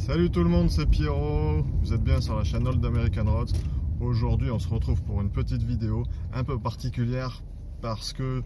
Salut tout le monde, c'est Pierrot. Vous êtes bien sur la chaîne Old American Roads. Aujourd'hui, on se retrouve pour une petite vidéo un peu particulière parce que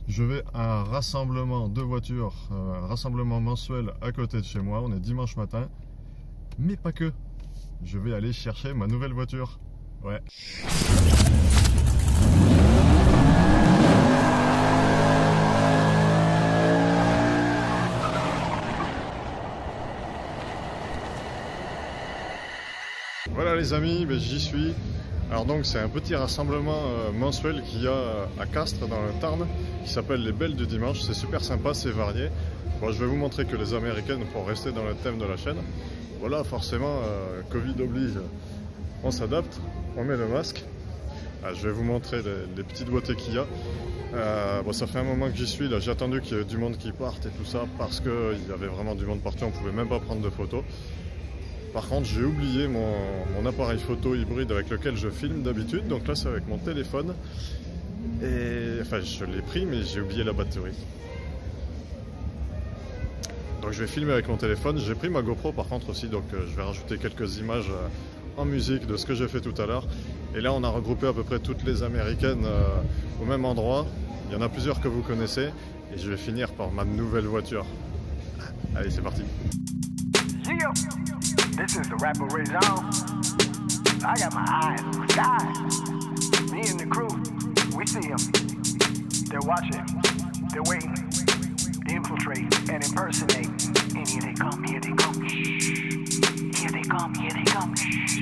je vais à un rassemblement de voitures, un rassemblement mensuel à côté de chez moi. On est dimanche matin, mais pas que. Je vais aller chercher ma nouvelle voiture. Ouais. Voilà les amis, ben, j'y suis. Alors donc c'est un petit rassemblement mensuel qu'il y a à Castres dans le Tarn qui s'appelle les Belles du Dimanche. C'est super sympa, c'est varié. Bon, je vais vous montrer que les Américaines, pour rester dans le thème de la chaîne, voilà, forcément, Covid oblige, on s'adapte, on met le masque. Je vais vous montrer les petites beautés qu'il y a. Bon, ça fait un moment que j'y suis, là j'ai attendu qu'il y ait du monde qui parte et tout ça parce qu'il y avait vraiment du monde partout, on pouvait même pas prendre de photos. Par contre, j'ai oublié mon appareil photo hybride avec lequel je filme d'habitude. Donc là, c'est avec mon téléphone. Et enfin, je l'ai pris, mais j'ai oublié la batterie. Donc je vais filmer avec mon téléphone. J'ai pris ma GoPro par contre aussi. Donc je vais rajouter quelques images en musique de ce que j'ai fait tout à l'heure. Et là, on a regroupé à peu près toutes les Américaines au même endroit. Il y en a plusieurs que vous connaissez. Et je vais finir par ma nouvelle voiture. Allez, c'est parti. This is the rapper Ray Zone. I got my eyes on the sky. Me and the crew, we see them. They're watching. They're waiting. They infiltrate and impersonate. And here they come, here they come. Shh. Here they come, here they come. Shh.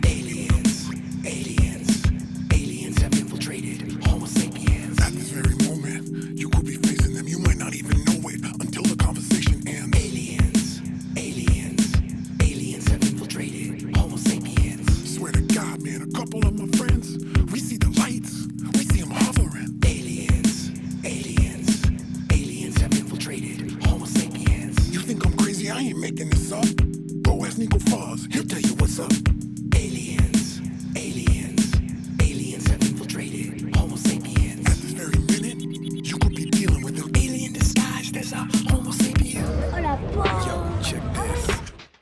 Aliens, aliens, aliens have infiltrated Homo sapiens. At this very moment, you could be facing them. You might not even know it until the conversation ends. Aliens, aliens, aliens have infiltrated Homo sapiens. Swear to God, man, a couple of my friends, we see the lights, we see them hovering. Aliens, aliens, aliens have infiltrated Homo sapiens. You think I'm crazy? I ain't making this up. Go ask Nico Foz, he'll tell you what's up. Aliens, aliens, aliens have infiltrated Homo sapiens. At this very minute, you could be dealing with an alien disguised as a Homo sapien. Yo, check this.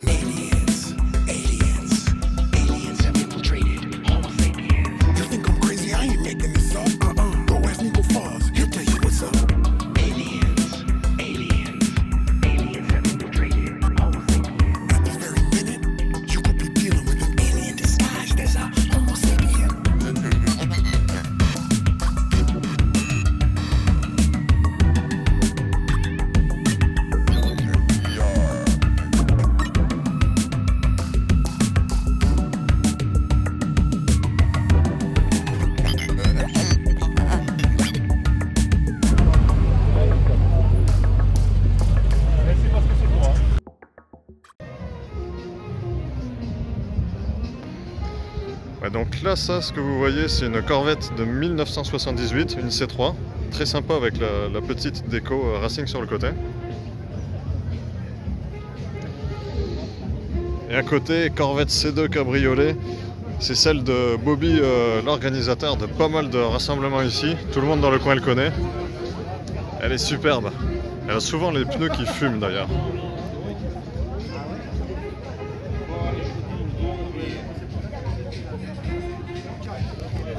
Aliens, aliens, aliens have infiltrated Homo sapiens. You think I'm crazy? I ain't making this up. Go ask Nico Foz, he'll tell you what's up. Aliens, aliens, aliens have infiltrated Homo sapiens. At this very minute, you could be dealing with an alien disguised as a Homo sapien. Ouais, donc là, ça, ce que vous voyez, c'est une Corvette de 1978, une C3, très sympa avec la petite déco Racing sur le côté. Et à côté, Corvette C2 Cabriolet, c'est celle de Bobby, l'organisateur de pas mal de rassemblements ici. Tout le monde dans le coin le connaît. Elle est superbe. Elle a souvent les pneus qui fument d'ailleurs.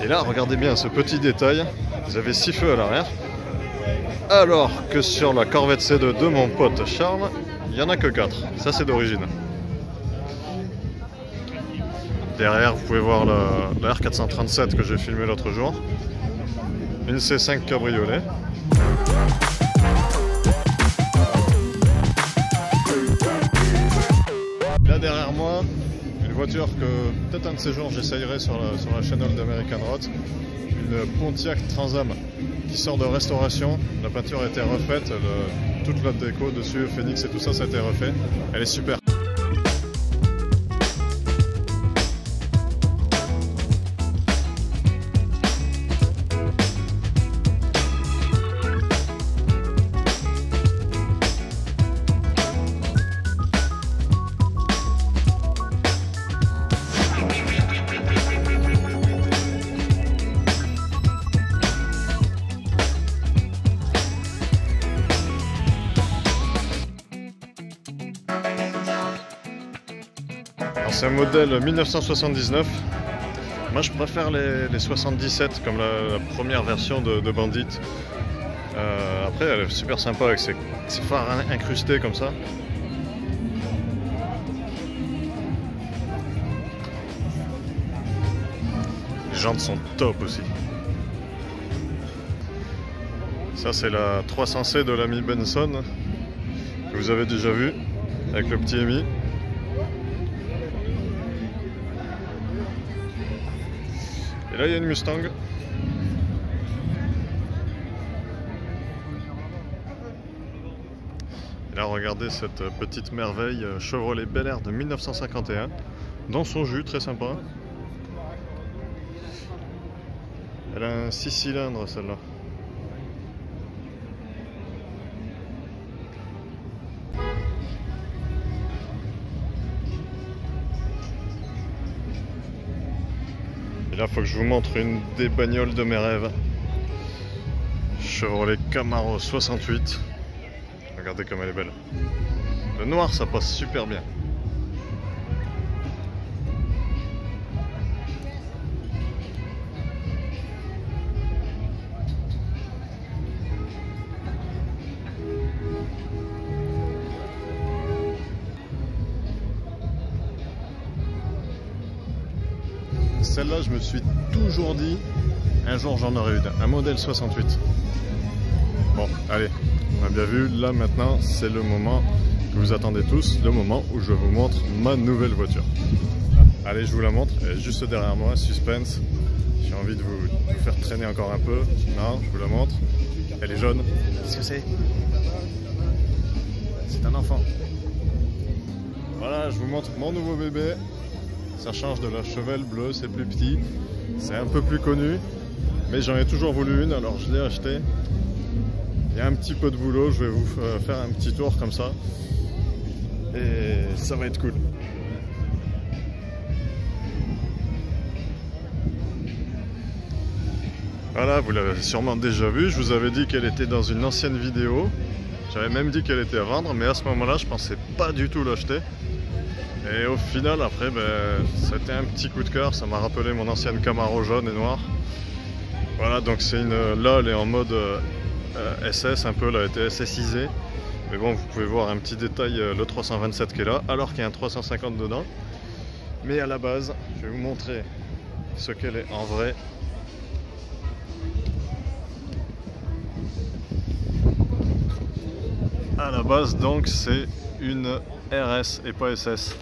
Et là, regardez bien ce petit détail, vous avez 6 feux à l'arrière, alors que sur la Corvette C2 de mon pote Charles, il n'y en a que 4, ça c'est d'origine. Derrière, vous pouvez voir la R437 que j'ai filmé l'autre jour, une C5 cabriolet. Là derrière moi, une voiture que peut-être un de ces jours j'essayerai sur la chaîne Old American Roads, une Pontiac Trans Am qui sort de restauration. La peinture a été refaite, toute la déco dessus, Phoenix et tout ça, ça a été refait. Elle est super. C'est un modèle 1979. Moi je préfère les 77 comme la première version de Bandit. Après elle est super sympa avec ses phares incrustés comme ça. Les jantes sont top aussi. Ça c'est la 300C de l'ami Benson que vous avez déjà vu avec le petit Emi. Et là il y a une Mustang. Et là regardez cette petite merveille Chevrolet Bel Air de 1951 dans son jus, très sympa. Elle a un 6 cylindres celle-là. Et là, il faut que je vous montre une des bagnoles de mes rêves. Chevrolet Camaro 68. Regardez comme elle est belle. Le noir, ça passe super bien. Celle-là, je me suis toujours dit, un jour j'en aurai une, un modèle 68. Bon, allez, on a bien vu, là maintenant, c'est le moment que vous attendez tous, le moment où je vous montre ma nouvelle voiture. Allez, je vous la montre, elle est juste derrière moi, suspense. J'ai envie de vous faire traîner encore un peu. Non, je vous la montre. Elle est jaune. Qu'est-ce que c'est? C'est un enfant. Voilà, je vous montre mon nouveau bébé. Ça change de la Chevelle bleue, c'est plus petit, c'est un peu plus connu, mais j'en ai toujours voulu une, alors je l'ai acheté. Il y a un petit peu de boulot, je vais vous faire un petit tour comme ça, et ça va être cool. Voilà, vous l'avez sûrement déjà vu, je vous avais dit qu'elle était dans une ancienne vidéo, j'avais même dit qu'elle était à vendre, mais à ce moment-là, je pensais pas du tout l'acheter. Et au final, après, c'était un petit coup de cœur, ça m'a rappelé mon ancienne Camaro jaune et noire. Voilà, donc c'est là, elle est en mode SS, un peu, elle a été SSisée. Mais bon, vous pouvez voir un petit détail, le 327 qui est là, alors qu'il y a un 350 dedans. Mais à la base, je vais vous montrer ce qu'elle est en vrai. À la base, donc, c'est une RS et pas SS.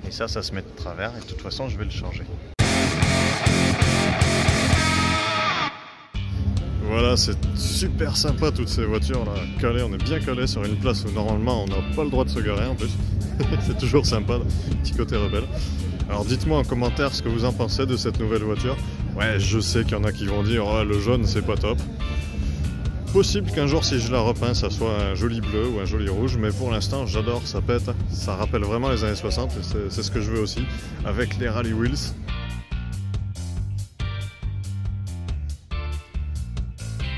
Et ça se met de travers et de toute façon je vais le changer. Voilà, c'est super sympa toutes ces voitures là, calées, on est bien calé sur une place où normalement on n'a pas le droit de se garer en plus. C'est toujours sympa, petit côté rebelle. Alors dites-moi en commentaire ce que vous en pensez de cette nouvelle voiture. Ouais, je sais qu'il y en a qui vont dire oh, le jaune c'est pas top. Possible qu'un jour si je la repeins ça soit un joli bleu ou un joli rouge, mais pour l'instant j'adore, ça pète, ça rappelle vraiment les années 60 et c'est ce que je veux aussi avec les Rally Wheels.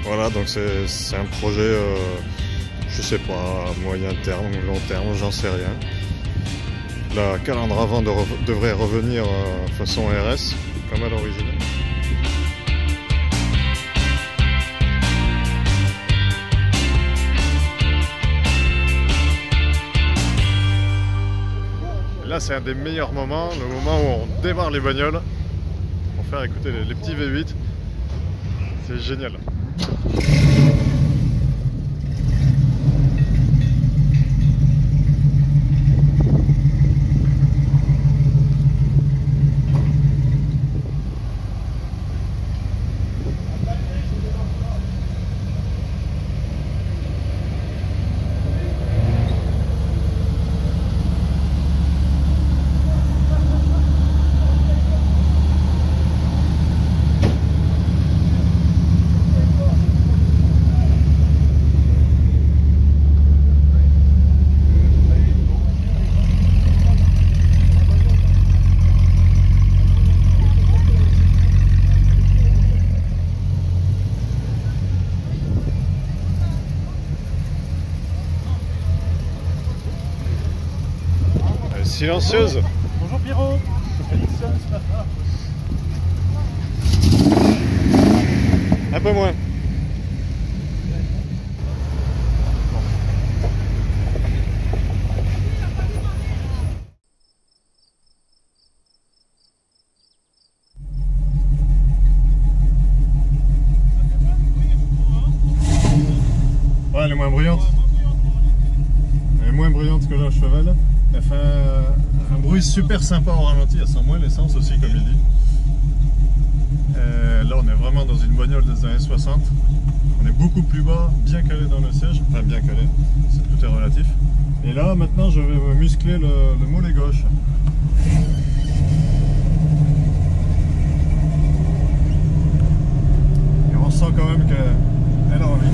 Voilà, donc c'est un projet, je sais pas, moyen terme ou long terme, j'en sais rien. La calandre avant devrait revenir façon RS comme à l'origine. Là c'est un des meilleurs moments, le moment où on démarre les bagnoles pour faire écouter les petits V8. C'est génial. Silencieuse. Bonjour Pierrot. Un peu moins. Ouais, elle est moins bruyante. Elle est moins bruyante que la Chevelle. Elle fait un bruit super sympa au ralenti. Elle sent moins l'essence aussi, comme il dit. Et là, on est vraiment dans une bagnole des années 60. On est beaucoup plus bas, bien calé dans le siège. Enfin, bien calé, tout est relatif. Et là, maintenant, je vais me muscler le mollet gauche. Et on sent quand même qu'elle a envie.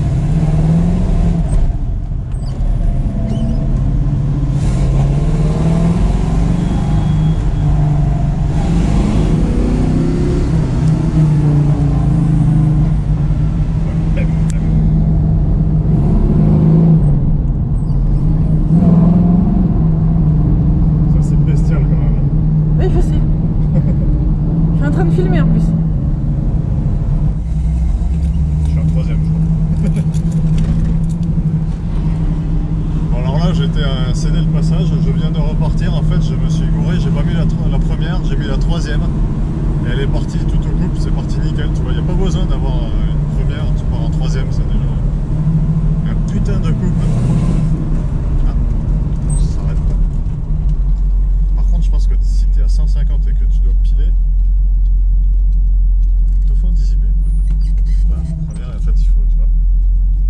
J'étais à céder le passage, je viens de repartir, en fait je me suis gouré, j'ai pas mis la première, j'ai mis la troisième et elle est partie tout au couple, c'est parti nickel, tu vois, il n'y a pas besoin d'avoir une première, tu pars en troisième, c'est déjà un putain de couple. Ah, ça s'arrête pas. Par contre je pense que si tu es à 150 et que tu dois piler, il te faut anticiper. Voilà, première, en fait il faut, tu vois,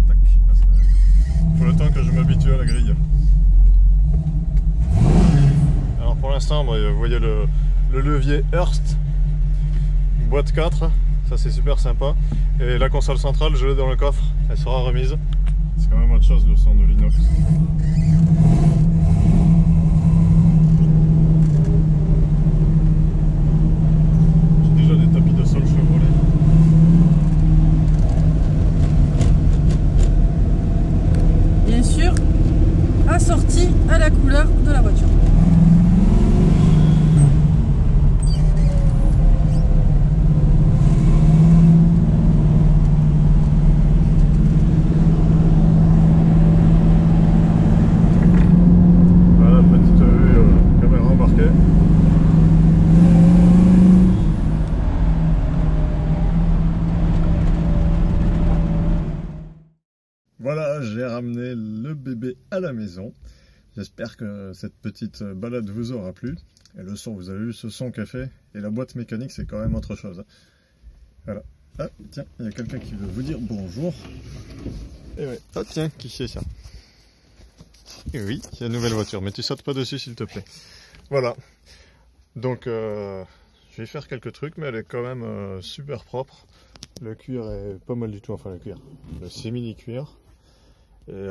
tac, il faut le temps que je m'habitue à la grille. Alors pour l'instant, vous voyez le levier Hurst, boîte 4, ça c'est super sympa. Et la console centrale, je l'ai dans le coffre, elle sera remise. C'est quand même autre chose le son de l'inox. J'ai déjà des tapis de sol Chevrolet. Bien sûr, assorti à la couleur de la voiture. Voilà, petite vue caméra embarquée. Voilà, j'ai ramené le bébé à la maison. J'espère que cette petite balade vous aura plu. Et le son, vous avez vu ce son qu'elle fait. Et la boîte mécanique, c'est quand même autre chose. Voilà. Ah, tiens, il y a quelqu'un qui veut vous dire bonjour. Et ouais. Ah, tiens, qui c'est ça? Et oui, il y a une nouvelle voiture, mais tu sautes pas dessus s'il te plaît. Voilà. Donc, je vais faire quelques trucs, mais elle est quand même super propre. Le cuir est pas mal du tout, enfin le cuir. Le simili-cuir. Et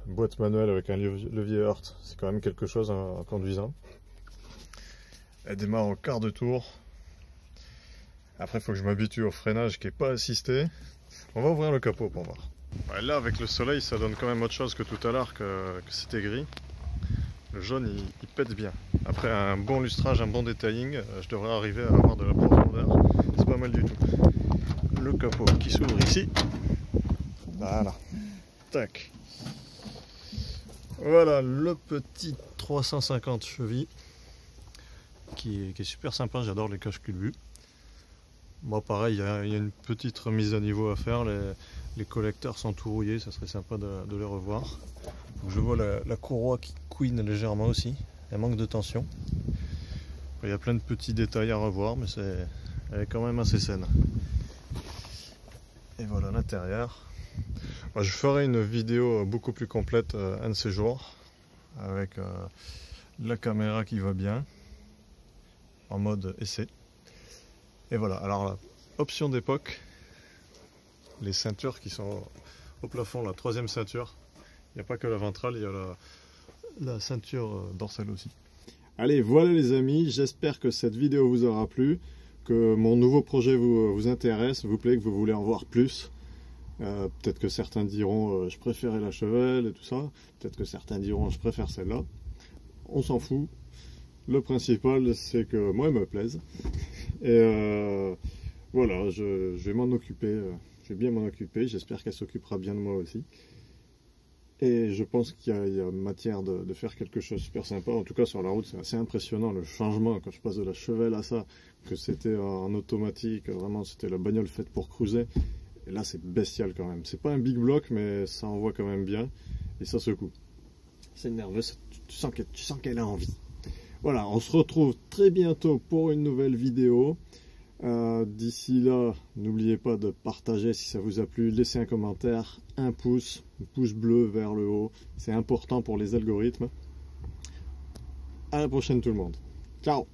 boîte manuelle avec un levier Hurst, c'est quand même quelque chose en conduisant. Elle démarre au quart de tour. Après, il faut que je m'habitue au freinage qui n'est pas assisté. On va ouvrir le capot pour voir. Ouais, là, avec le soleil, ça donne quand même autre chose que tout à l'heure, que c'était gris. Le jaune, il pète bien. Après un bon lustrage, un bon detailing, je devrais arriver à avoir de la profondeur. C'est pas mal du tout. Le capot qui s'ouvre ici. Voilà. Tac. Voilà le petit 350 chevilles qui est super sympa, j'adore les caches culbus. Moi pareil, il y a une petite remise à niveau à faire, les collecteurs sont tout rouillés, ça serait sympa de les revoir. Je vois la courroie qui couine légèrement aussi, elle manque de tension. Il y a plein de petits détails à revoir, mais elle est quand même assez saine. Et voilà l'intérieur. Je ferai une vidéo beaucoup plus complète un de ces jours avec la caméra qui va bien en mode essai. Et voilà, alors la option d'époque, les ceintures qui sont au plafond, la troisième ceinture. Il n'y a pas que la ventrale, il y a la ceinture dorsale aussi. Allez, voilà les amis, j'espère que cette vidéo vous aura plu, que mon nouveau projet vous intéresse, vous plaît, que vous voulez en voir plus. Peut-être que certains diront je préférais la Chevelle et tout ça, peut-être que certains diront je préfère celle-là, on s'en fout, Le principal, c'est que moi, elle me plaise. Et voilà, je vais m'en occuper. Je vais bien m'en occuper. J'espère qu'elle s'occupera bien de moi aussi. Et je pense qu'il y a matière de faire quelque chose de super sympa. En tout cas, sur la route, c'est assez impressionnant le changement. Quand je passe de la Chevelle à ça, que c'était en automatique, vraiment, c'était la bagnole faite pour cruiser. Et là, c'est bestial quand même. C'est pas un big block, mais ça envoie quand même bien. Et ça secoue. C'est nerveux, tu sens qu'elle a envie. Voilà, on se retrouve très bientôt pour une nouvelle vidéo. D'ici là, n'oubliez pas de partager si ça vous a plu, laissez un commentaire, un pouce bleu vers le haut, c'est important pour les algorithmes. À la prochaine tout le monde, ciao.